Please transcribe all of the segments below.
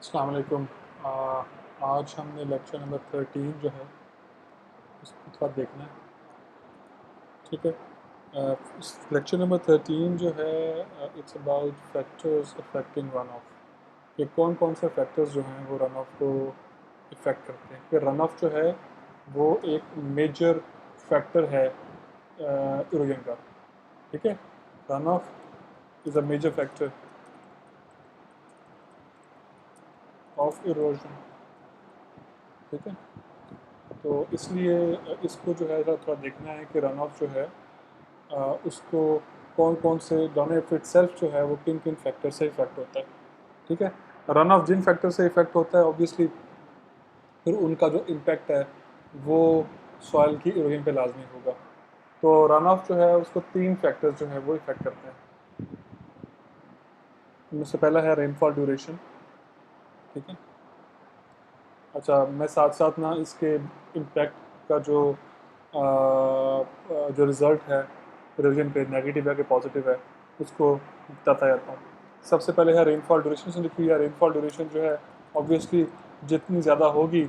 अस्सलाम वालेकुम। आज हमने लेक्चर नंबर 13 जो है उसको थोड़ा देखना है। ठीक है। लेक्चर नंबर 13 जो है it's about factors affecting run of. ये कौन कौन से फैक्टर्स जो हैं वो रन ऑफ को इफ़ेक्ट करते हैं। कि रन ऑफ जो है वो एक मेजर फैक्टर है इरोजन का। ठीक है। Run off is a major factor of erosion. ठीक है। तो इसलिए इसको जो है थोड़ा देखना है कि रन ऑफ जो है उसको कौन कौन से रन ऑफ इट सेल्फ जो है वो किन किन फैक्टर से इफेक्ट होता है। ठीक है। रन ऑफ जिन फैक्टर से इफेक्ट होता है ऑब्वियसली फिर उनका जो इम्पैक्ट है वो सॉइल की इरोजन पे लाजमी होगा। तो रन ऑफ जो है उसको तीन फैक्टर्स जो है वो इफेक्ट करते हैं। उनमें से पहला है रेनफॉल ड्यूरेशन। ठीक है। अच्छा, मैं साथ साथ ना इसके इम्पैक्ट का जो रिज़ल्ट है इरोजन पे नेगेटिव है कि पॉजिटिव है उसको बताता जाता हूँ। सबसे पहले है रेनफॉल ड्यूरेशन से लिखी है। रेनफॉल ड्यूरेशन जो है ऑब्वियसली जितनी ज़्यादा होगी,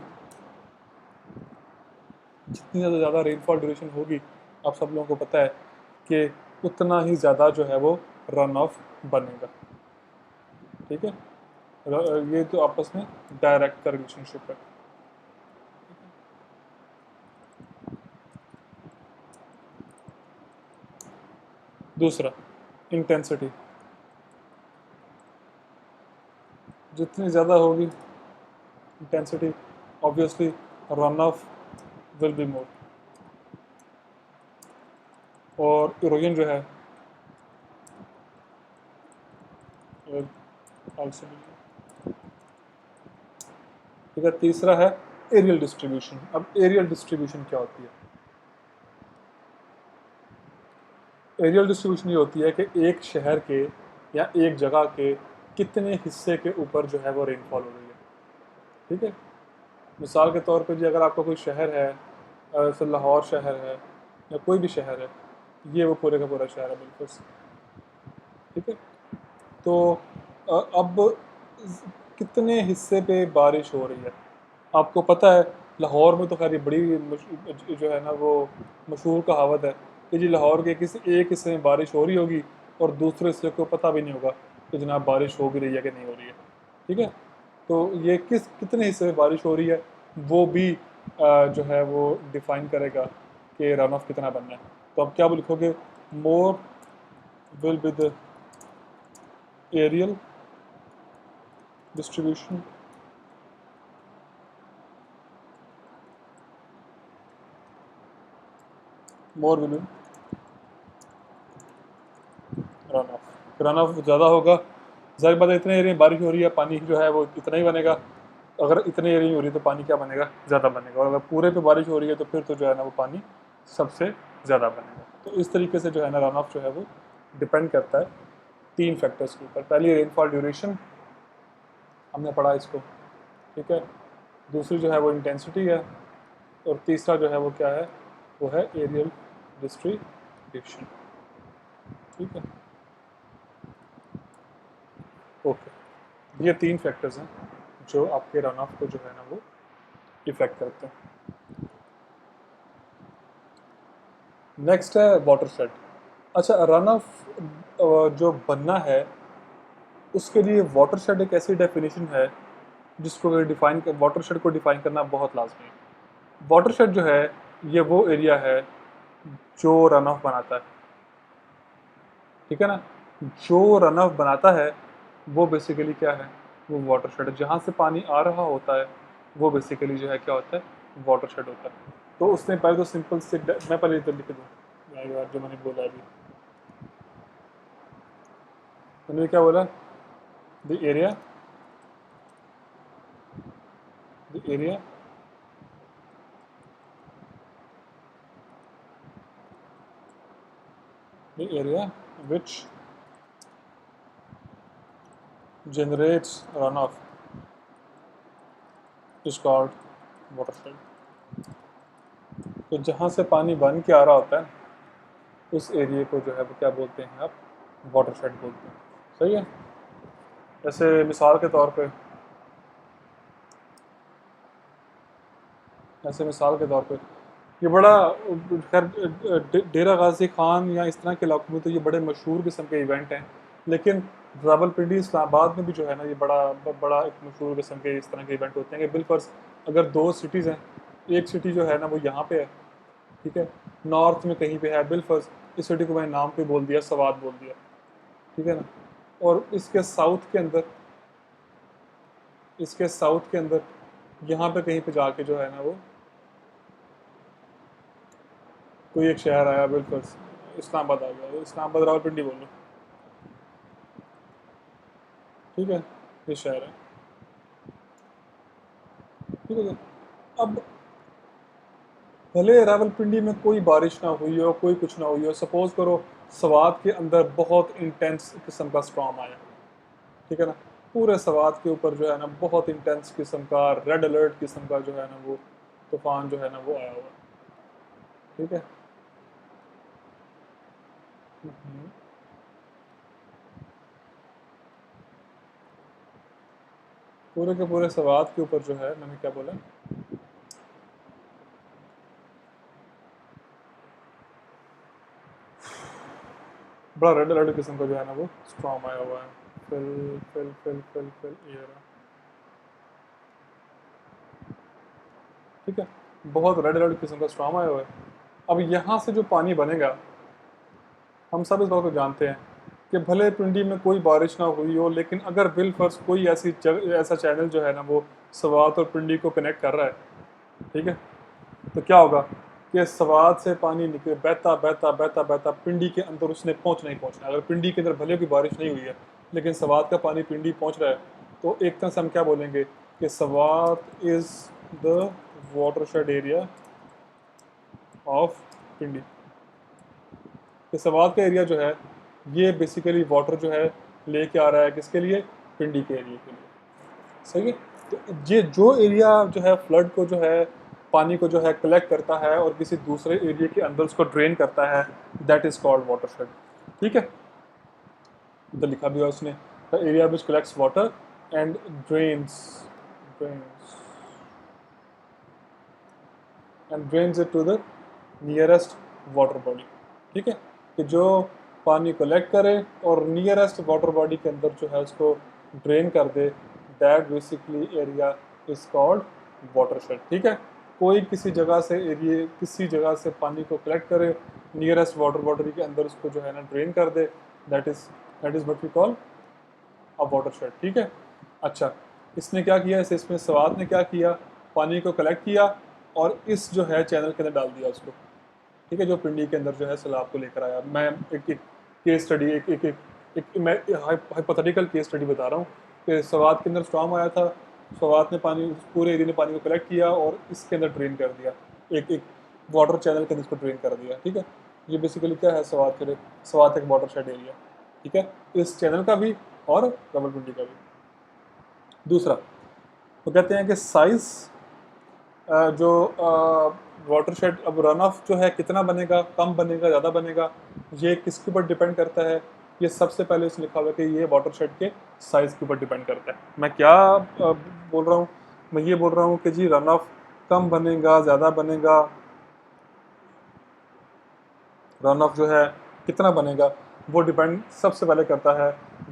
जितनी ज़्यादा रेनफॉल ड्यूरेशन होगी, आप सब लोगों को पता है कि उतना ही ज़्यादा जो है वो रन ऑफ बनेगा। ठीक है। ये तो आपस में डायरेक्ट का रिलेशनशिप है। दूसरा, इंटेंसिटी। जितनी ज़्यादा होगी intensity obviously run of will be more. और इरोजन जो है ऑल्सो। ठीक है। तीसरा है एरियल डिस्ट्रीब्यूशन। अब एरियल डिस्ट्रीब्यूशन क्या होती है? एरियल डिस्ट्रीब्यूशन ये होती है कि एक शहर के या एक जगह के कितने हिस्से के ऊपर जो है वो रेनफॉल हो रही है। ठीक है। मिसाल के तौर पे जी अगर आपका कोई शहर है, जैसे लाहौर शहर है या कोई भी शहर है, ये वो पूरे का पूरा शहर है बिल्कुल। ठीक है। तो अब कितने हिस्से पे बारिश हो रही है आपको पता है। लाहौर में तो खैर ये बड़ी जो है ना वो मशहूर कहावत है कि जी लाहौर के किसी एक हिस्से में बारिश हो रही होगी और दूसरे हिस्से को पता भी नहीं होगा कि जनाब बारिश हो भी रही है कि नहीं हो रही है। ठीक है। तो ये कितने हिस्से में बारिश हो रही है वो भी जो है वो डिफाइन करेगा कि रन ऑफ कितना बनना है। तो अब क्या लिखोगे? More will be the aerial distribution more will run off. Run off ज़्यादा होगा, जाहिर बात है इतने एरिया में बारिश हो रही है पानी जो है वो इतना ही बनेगा। अगर इतने एरिया में हो रही है तो पानी क्या बनेगा? ज़्यादा बनेगा। और अगर पूरे पे बारिश हो रही है तो फिर तो जो है ना वो पानी सबसे ज़्यादा बनेगा। तो इस तरीके से जो है ना रन ऑफ जो है वो डिपेंड करता है तीन फैक्टर्स के ऊपर। पहली रेनफॉल ड्यूरेशन, हमने पढ़ा इसको। ठीक है। दूसरी जो है वो इंटेंसिटी है और तीसरा जो है वो क्या है? वो है एरियल डिस्ट्रीब्यूशन। ठीक है। ओके। ये तीन फैक्टर्स हैं जो आपके रन ऑफ को जो है ना वो इफेक्ट करते हैं। नेक्स्ट है वाटर शेड। अच्छा, रन ऑफ जो बनना है उसके लिए वाटर शेड एक ऐसी डेफिनेशन है जिसको डिफाइन कर वाटर शेड को डिफाइन करना बहुत लाजमी है। वाटर शेड जो है ये वो एरिया है जो रन ऑफ बनाता है। ठीक है ना। जो रन ऑफ बनाता है वो बेसिकली क्या है? वो वाटर शेड है। जहाँ से पानी आ रहा होता है वो बेसिकली जो है क्या होता है? वाटर शेड होता है। तो उसने पहले तो सिंपल से मैं पहले इधर लिख दूँ यार जो मैंने बोला अभी। मैंने क्या बोला? The area the area the area which generates runoff is called watershed। तो जहाँ से पानी बन के आ रहा होता है उस एरिया को जो है वो क्या बोलते हैं आप? वाटरशेड बोलते हैं। सही है। जैसे मिसाल के तौर पे ऐसे मिसाल के तौर पे ये बड़ा खैर डेरा गाजी खान या इस तरह के इलाकों में तो ये बड़े मशहूर किस्म के इवेंट हैं, लेकिन रावलपिंडी इस्लामाबाद में भी जो है ना ये बड़ा एक मशहूर किस्म के इस तरह के इवेंट होते हैं कि बिलफर्ज अगर दो सिटीज़ हैं, एक सिटी जो है ना वो यहाँ पे है, ठीक है, नॉर्थ में कहीं पे है, बिलफर्ज इस सिटी को मैंने नाम पे बोल दिया, सवात बोल दिया, ठीक है ना, और इसके साउथ के अंदर यहाँ पे कहीं पे जाके जो है ना वो कोई एक शहर आया, बिल्कुल इस्लामाबाद आ गया, इस्लामाबाद रावलपिंडी बोल लो, ठीक है, ये शहर है, ठीक है। अब भले रावलपिंडी में कोई बारिश ना हुई हो, कोई कुछ ना हुई हो, सपोज करो सवात के अंदर बहुत इंटेंस किस्म का स्टॉर्म आया, ठीक है ना, पूरे सवात के ऊपर जो है ना बहुत इंटेंस किस्म का रेड अलर्ट किस्म का जो है ना वो तूफान जो है ना वो आया हुआ है, ठीक है। हम्म। पूरे के पूरे सवात के ऊपर जो है मैंने क्या बोला, बड़ा रेड अलर्ट किस्म का जो है ना वो स्टॉर्म आया हुआ है, फिल एयर, ठीक है, बहुत रेड अलर्ट किस्म का स्टॉर्म आया हुआ है। अब यहाँ से जो पानी बनेगा, हम सब इस बात को जानते हैं कि भले पिंडी में कोई बारिश ना हुई हो, लेकिन अगर बिल फर्ज कोई ऐसा चैनल जो है ना वो सवात और पिंडी को कनेक्ट कर रहा है, ठीक है, तो क्या होगा कि सवात से पानी निकले बहता बहता बहता बहता पिंडी के अंदर उसने पहुंचना ही पहुंचना है। अगर पिंडी के अंदर भले की बारिश नहीं हुई है, लेकिन सवात का पानी पिंडी पहुंच रहा है, तो एक तरह से हम क्या बोलेंगे कि Swat is the watershed area of Pindi. कि सवात का एरिया जो है ये बेसिकली वाटर जो है लेके आ रहा है किसके लिए, पिंडी के एरिया के लिए, सही है। तो ये जो एरिया जो है फ्लड को जो है पानी को जो है कलेक्ट करता है और किसी दूसरे एरिया के अंदर उसको ड्रेन करता है, दैट इज कॉल्ड वाटरशेड, ठीक है। इधर लिखा भी है उसने, the area which collects water and drains drains and drains it to the nearest water body, ठीक है, कि जो पानी कलेक्ट करे और नियरेस्ट वाटर बॉडी के अंदर जो है उसको ड्रेन कर दे, that basically area is called watershed, ठीक है। कोई किसी जगह से पानी को कलेक्ट करे, नियरेस्ट वाटर बॉडी के अंदर उसको जो है ना ड्रेन कर दे, that is that is what we call a watershed, ठीक है। अच्छा, इसने क्या किया, इसमें सवात ने क्या किया, पानी को कलेक्ट किया और इस जो है चैनल के अंदर डाल दिया उसको, ठीक है, जो पिंडी के अंदर जो है सैलाब को लेकर आया। मैं एक केस स्टडी एक मैं हाइपोथेटिकल केस स्टडी बता रहा हूँ कि सवात के अंदर स्टॉर्म आया था, सवात ने पानी पूरे एरिया ने पानी को कलेक्ट किया और इसके अंदर ड्रेन कर दिया, एक एक वाटर चैनल के अंदर इसको ड्रेन कर दिया, ठीक है। ये बेसिकली क्या है, सवात एक वाटर शेड एरिया, ठीक है, इस चैनल का भी और रावलपिंडी का भी। दूसरा वो कहते हैं कि साइज जो वाटरशेड, अब रन ऑफ जो है कितना बनेगा, कम बनेगा, ज़्यादा बनेगा, ये किसके ऊपर डिपेंड करता है। ये सबसे पहले इसमें लिखा हुआ है कि ये वाटरशेड के साइज़ के ऊपर डिपेंड करता है। मैं क्या बोल रहा हूँ, मैं ये बोल रहा हूँ कि जी रन ऑफ कम बनेगा, ज़्यादा बनेगा, रन ऑफ जो है कितना बनेगा, वो डिपेंड सबसे पहले करता है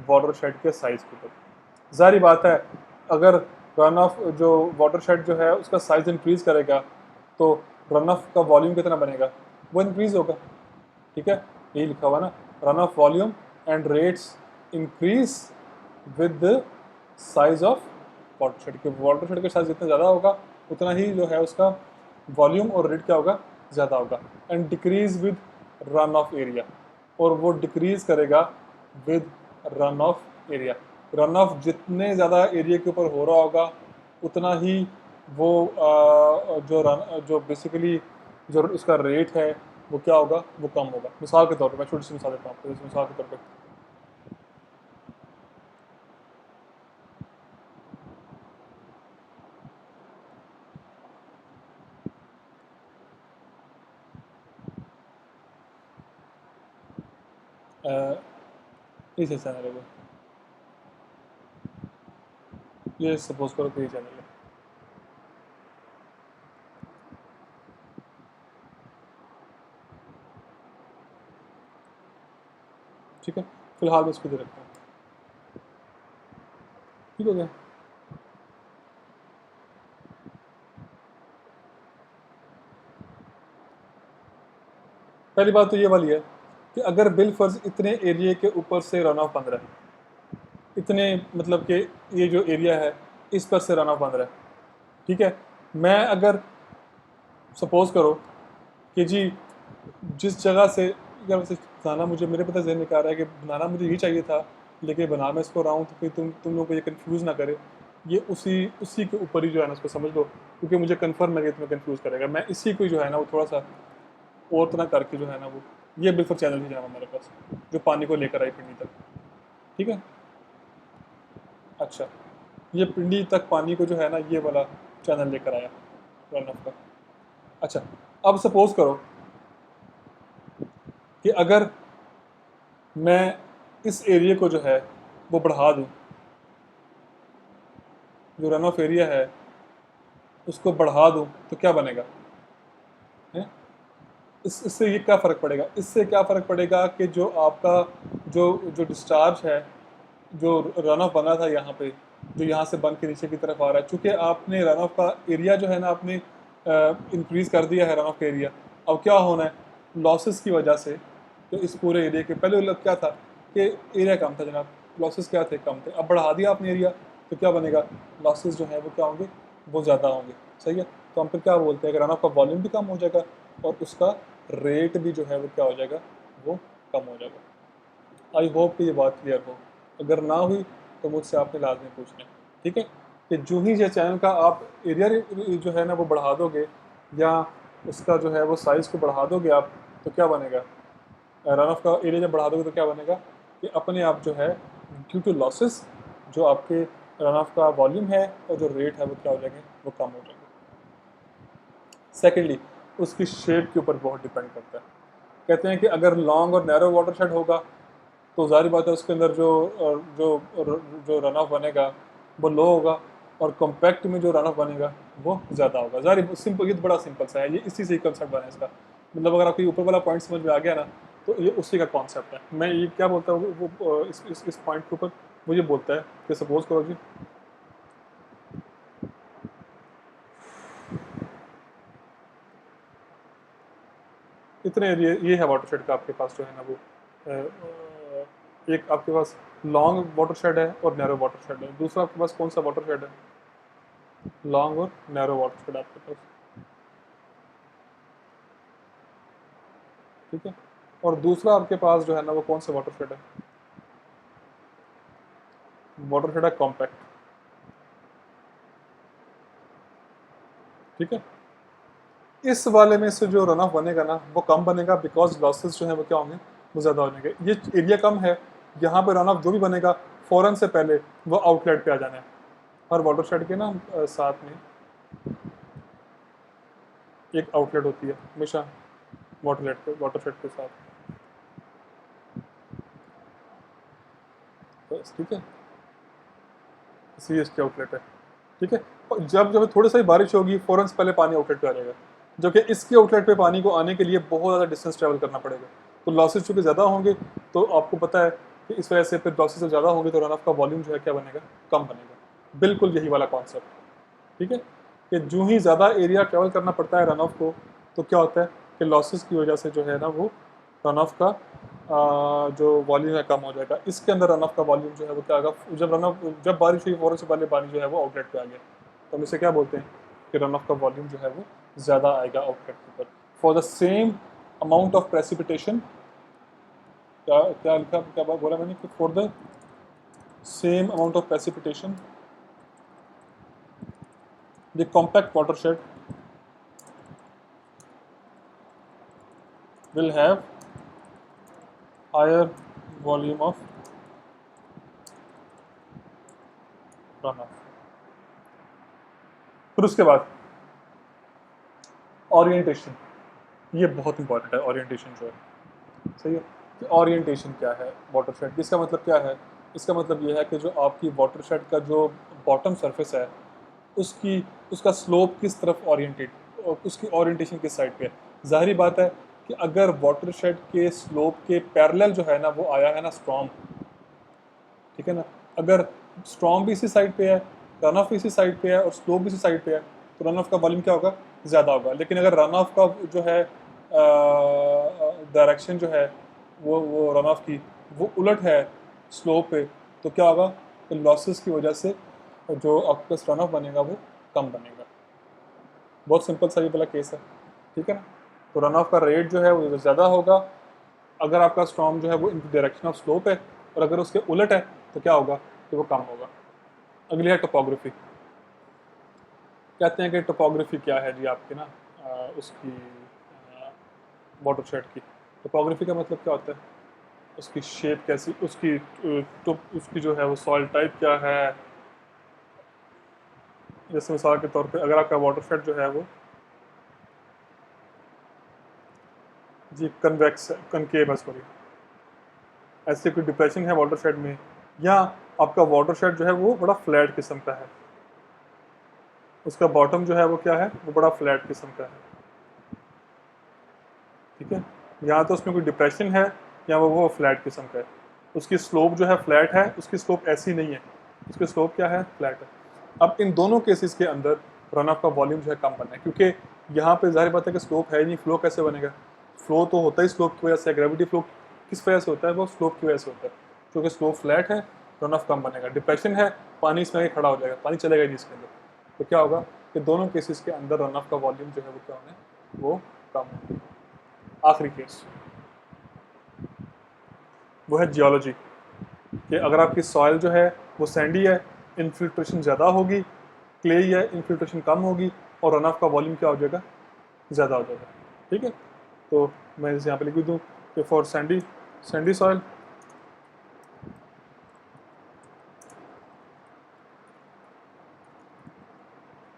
वाटरशेड के साइज़ के ऊपर। जाहिर बात है, अगर रन ऑफ जो वाटरशेड जो है उसका साइज इंक्रीज करेगा तो रन ऑफ का वॉल्यूम कितना बनेगा, वो इंक्रीज होगा, ठीक है। यही लिखा हुआ ना, run of volume and rates increase with the size of watershed के साइज जितना ज़्यादा होगा उतना ही जो है उसका वॉल्यूम और रेट क्या होगा, ज़्यादा होगा। And decrease with run of area, और वो डिक्रीज करेगा with run of area. Run of जितने ज़्यादा एरिया के ऊपर हो रहा होगा उतना ही वो जो बेसिकली जो उसका रेट है वो क्या होगा, वो कम होगा। मिसाल के तौर पे मैं छोटी सी मिसाल देता हूँ आपको, जैसे मिसाल के तौर पे इस चैनल है, ये सपोज करो कि ये चैनल है, ठीक है, फिलहाल मैं इसको दे रखता हूँ। ठीक हो गया। पहली बात तो ये वाली है कि अगर बिल फर्ज इतने एरिया के ऊपर से रन ऑफ बन रहा है, इतने मतलब कि ये जो एरिया है इस पर से रन ऑफ बन रहा है, ठीक है, मैं अगर सपोज करो कि जी जिस जगह से, या वैसे बनाना मुझे मेरे पता जहन में क्या आ रहा है कि बनाना मुझे ये चाहिए था, लेकिन बना मैं इसको रहा हूँ तो फिर तुम लोगों को ये कंफ्यूज ना करे, ये उसी उसी के ऊपर ही जो है ना उसको समझ लो, क्योंकि मुझे कन्फर्म है कि तुम्हें कंफ्यूज करेगा। मैं इसी को जो है ना वो थोड़ा सा और तरह करके जो है ना वो, ये बिल्कुल चैनल ही जाना हमारे पास जो पानी को लेकर आई पिंडी तक, ठीक है। अच्छा, ये पिंडी तक पानी को जो है ना ये वाला चैनल लेकर आया रन ऑफ का। अच्छा, अब सपोज करो कि अगर मैं इस एरिया को जो है वो बढ़ा दूं, जो रन ऑफ एरिया है उसको बढ़ा दूं तो क्या बनेगा है? इससे ये क्या फ़र्क पड़ेगा, इससे क्या फ़र्क पड़ेगा कि जो आपका जो जो डिस्चार्ज है, जो रन ऑफ बना था यहाँ पे, जो यहाँ से बन के नीचे की तरफ आ रहा है, चूंकि आपने रन ऑफ का एरिया जो है ना आपने इंक्रीज कर दिया है रन ऑफ का एरिया, अब क्या होना है लॉसेस की वजह से, तो इस पूरे एरिया के पहले मतलब क्या था कि एरिया कम था जनाब, लॉसेस क्या थे, कम थे, अब बढ़ा दिया आपने एरिया तो क्या बनेगा, लॉसेस जो है वो क्या होंगे, वो ज़्यादा होंगे। सही है, तो हम फिर क्या बोलते हैं कि रन ऑफ का वॉल्यूम भी कम हो जाएगा और उसका रेट भी जो है वो क्या हो जाएगा, वो कम हो जाएगा। आई होप कि ये बात क्लियर हो, अगर ना हुई तो मुझसे आपने लाजमी पूछना है, ठीक है। कि जो ही ये चैनल का आप एरिया जो है ना वो बढ़ा दोगे या उसका जो है वो साइज़ को बढ़ा दोगे आप, तो क्या बनेगा, रन ऑफ का एरिया जब बढ़ा दोगे तो क्या बनेगा कि अपने आप जो है ड्यू टू लॉसेस जो आपके रन ऑफ का वॉल्यूम है और जो रेट है वो क्या हो जाएंगे, वो कम हो जाएंगे। सेकेंडली, उसकी शेप के ऊपर बहुत डिपेंड करता है। कहते हैं कि अगर लॉन्ग और नैरो वाटरशेड होगा तो जाहिर बात है उसके अंदर जो जो रन ऑफ बनेगा वो लो होगा, और कॉम्पैक्ट में जो रन ऑफ बनेगा वो ज़्यादा होगा। जाहिर सिंपल, ये तो बड़ा सिंपल सा है, ये इसी से ही कंसेप्ट बना है इसका। मतलब अगर आपको ये ऊपर वाला पॉइंट समझ में आ गया ना तो ये उसी का कॉन्सेप्ट है। मैं ये क्या बोलता हूँ वो इस पॉइंट के ऊपर वो ये बोलता है कि सपोज करो जी इतने ये है वाटरशेड का आपके पास जो है ना वो एक आपके पास लॉन्ग वाटरशेड है और नैरो वाटरशेड है, दूसरा आपके पास कौन सा वाटरशेड है, लॉन्ग और नैरो वाटरशेड आपके पास, ठीक है। और दूसरा आपके पास जो है ना वो कौन सा वाटरशेड है, वाटरशेड है कॉम्पैक्ट, ठीक है। इस वाले में से जो रन ऑफ बनेगा ना वो कम बनेगा बिकॉज लॉसेस जो है वो क्या होंगे, वो ज़्यादा हो जाएंगे। ये एरिया कम है, यहाँ पे रन ऑफ जो भी बनेगा फ़ौरन से पहले वो आउटलेट पे आ जाना है। हर वाटरशेड के ना साथ में एक आउटलेट होती है हमेशा, वाटरशेड के साथ, बस ठीक है, इसी इसकी आउटलेट है, ठीक है। और जब जब थोड़ी सी बारिश होगी फ़ौरन से पहले पानी आउटलेट पे आ जाएगा, जबकि इसके आउटलेट पे पानी को आने के लिए बहुत ज़्यादा डिस्टेंस ट्रैवल करना पड़ेगा। तो लॉसेस चूँकि ज़्यादा होंगे तो आपको पता है कि इस वजह से फिर लॉसेस ज़्यादा होंगे तो रन ऑफ का वॉल्यूम जो है क्या बनेगा, कम बनेगा। बिल्कुल यही वाला कॉन्सेप्ट, ठीक है। कि जो ही ज़्यादा एरिया ट्रैवल करना पड़ता है रन ऑफ को तो क्या होता है कि लॉसेस की वजह से जो है ना वो रन ऑफ का जो वॉल्यूम है कम हो जाएगा। इसके अंदर रन ऑफ का वॉल्यूम जो है वो क्या होगा, जब बारिश हुई फ़ौरन से पहले पानी जो है वो आउटलेट पे आ गया तो हम इसे क्या बोलते हैं कि रन ऑफ का वॉल्यूम जो है वो ज़्यादा आएगा आउटलेट के ऊपर। For the same amount of precipitation, क्या क्या लिखा, क्या बोला मैंने कि for the same amount of precipitation the compact watershed will have higher volume of runoff। फिर उसके बाद ओरिएंटेशन, ये बहुत इंपॉर्टेंट है ओरिएंटेशन जो है, सही है। कि ओरिएंटेशन क्या है वाटरशेड, इसका मतलब क्या है, इसका मतलब ये है कि जो आपकी वाटरशेड का जो बॉटम सरफेस है उसकी उसका स्लोप किस तरफ ओरिएंटेड, उसकी ओरिएंटेशन किस साइड पे है। ज़ाहिरी बात है कि अगर वाटरशेड के स्लोप के पैरेलल जो है ना वो आया है ना स्ट्रॉम, ठीक है ना, अगर स्ट्रॉम भी इसी साइड पे है, रन ऑफ भी इसी साइड पे है और स्लोप भी इसी साइड पे है, तो रन ऑफ का वॉल्यूम क्या होगा, ज़्यादा होगा। लेकिन अगर रन ऑफ का जो है डायरेक्शन जो है वो रन ऑफ की वो उलट है स्लोप पे, तो क्या होगा, तो लॉसेस की वजह से जो आपका रन ऑफ बनेगा वो कम बनेगा। बहुत सिंपल सा ये वाला केस है, ठीक है ना। तो रन ऑफ का रेट जो है वो ज़्यादा होगा अगर आपका स्टॉर्म जो है वो इन डायरेक्शन ऑफ स्लोप है, और अगर उसके उलट है तो क्या होगा, कि वो कम होगा। अगली है टोपोग्राफी। कहते हैं कि टोपोग्राफी क्या है जी आपकी ना उसकी वाटरशेड की। टोपोग्राफी का मतलब क्या होता है, उसकी शेप कैसी, उसकी तो उसकी जो है वो सॉइल टाइप क्या है। जैसे मिसाल के तौर पे अगर आपका वाटरशेड जो है वो जी कन्वेक्स कनकेव है, सॉरी, ऐसे कोई डिप्रेशन है वाटरशेड में, या आपका वाटरशेड जो है वो बड़ा फ्लैट किस्म का है, उसका बॉटम जो है वो क्या है, वो बड़ा फ्लैट किस्म का है, ठीक है। या तो उसमें कोई डिप्रेशन है या वो फ्लैट किस्म का है। उसकी स्लोप जो है फ्लैट है, उसकी स्लोप ऐसी नहीं है, उसकी स्लोप क्या है, फ्लैट है। अब इन दोनों केसेस के अंदर रन ऑफ का वॉल्यूम जो है कम बनना है, क्योंकि यहाँ पे जाहिर बात है कि स्लोप है ही नहीं, फ्लो कैसे बनेगा। फ्लो तो होता ही स्लोप की वजह से, ग्रेविटी फ्लो किस वजह से होता है, वो स्लोप की वजह से होता है। क्योंकि स्लोप फ्लैट है, रन ऑफ कम बनेगा। डिप्रेशन है, पानी इसमें आके खड़ा हो जाएगा, पानी चलेगा ही नहीं इसके अंदर, तो क्या होगा कि दोनों केसेस के अंदर रन ऑफ का वॉल्यूम जो है वो क्या होना है, वो कम होगा। आखिरी केस वो है जियोलॉजी, कि अगर आपकी सॉइल जो है वो सैंडी है, इनफिल्ट्रेशन ज़्यादा होगी, क्ले है, इनफिल्ट्रेशन कम होगी, और रन ऑफ का वॉल्यूम क्या हो जाएगा, ज़्यादा हो जाएगा, ठीक है। तो मैं इसे यहाँ पे लिख दूँ कि फॉर सैंडी सैंडी सॉइल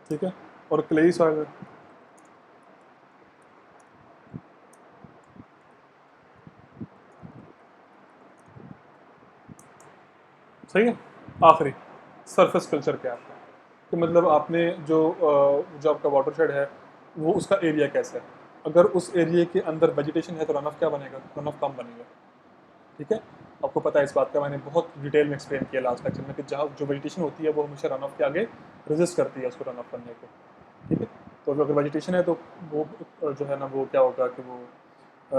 ठीक है, और क्लेई सॉइल सही है। आखिरी सरफेस कल्चर क्या है आपका, कि मतलब आपने जो आपका वाटरशेड है वो उसका एरिया कैसा है। अगर उस एरिया के अंदर वेजिटेशन है तो रन ऑफ क्या बनेगा, रन ऑफ कम बनेगा, ठीक है। आपको पता है इस बात का, मैंने बहुत डिटेल में एक्सप्लेन किया लास्ट लेक्चर में, कि जहाँ जो वेजिटेशन होती है वो हमेशा रन ऑफ के आगे रेजिस्ट करती है उसको रन ऑफ करने को, ठीक है। तो अगर वेजिटेशन है तो वो जो है ना वो क्या होगा कि वो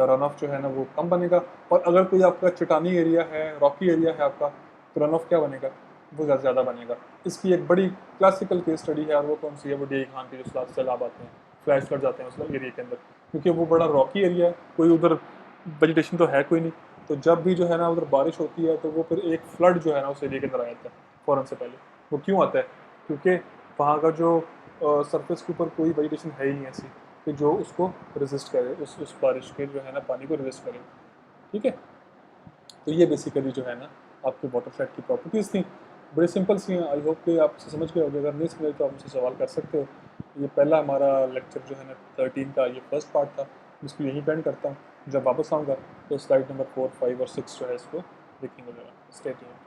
रन ऑफ जो है ना वो कम बनेगा। और अगर कोई आपका चट्टानी एरिया है, रॉकी एरिया है आपका, तो रन ऑफ क्या बनेगा, वो ज़्यादा बनेगा। इसकी एक बड़ी क्लासिकल केस स्टडी है, और वो कौन सी है, वो डी खान के जो सैलाब आते हैं, फ्लैश फ्लड जाते हैं उस एरिया के अंदर, क्योंकि वो बड़ा रॉकी एरिया है, कोई उधर वेजिटेशन तो है कोई नहीं। तो जब भी जो है ना उधर बारिश होती है तो वो फिर एक फ्लड जो है ना उस एरिया के अंदर आ जाता है फ़ौरन से पहले। वो क्यों आता है, क्योंकि वहाँ का जो सरफेस के ऊपर कोई वेजिटेशन है ही नहीं ऐसी कि जो उसको रेजिस्ट करे, उस बारिश के जो है ना पानी को रेजिस्ट करे, ठीक है। तो ये बेसिकली जो है ना आपके वाटरशेड की प्रॉपर्टीज़ थी, बड़ी सिंपल सी हैं। आई होप कि आप इसे समझ गए होंगे, अगर नहीं समझे तो आप मुझसे सवाल कर सकते हो। ये पहला हमारा लेक्चर जो है ना 13 का ये फर्स्ट पार्ट था, जिसको यहीं पेंड करता हूँ। जब वापस आऊँगा तो स्लाइड नंबर 4, 5 और 6 जो है इसको देखेंगे। जरा स्टे ट्यून्ड।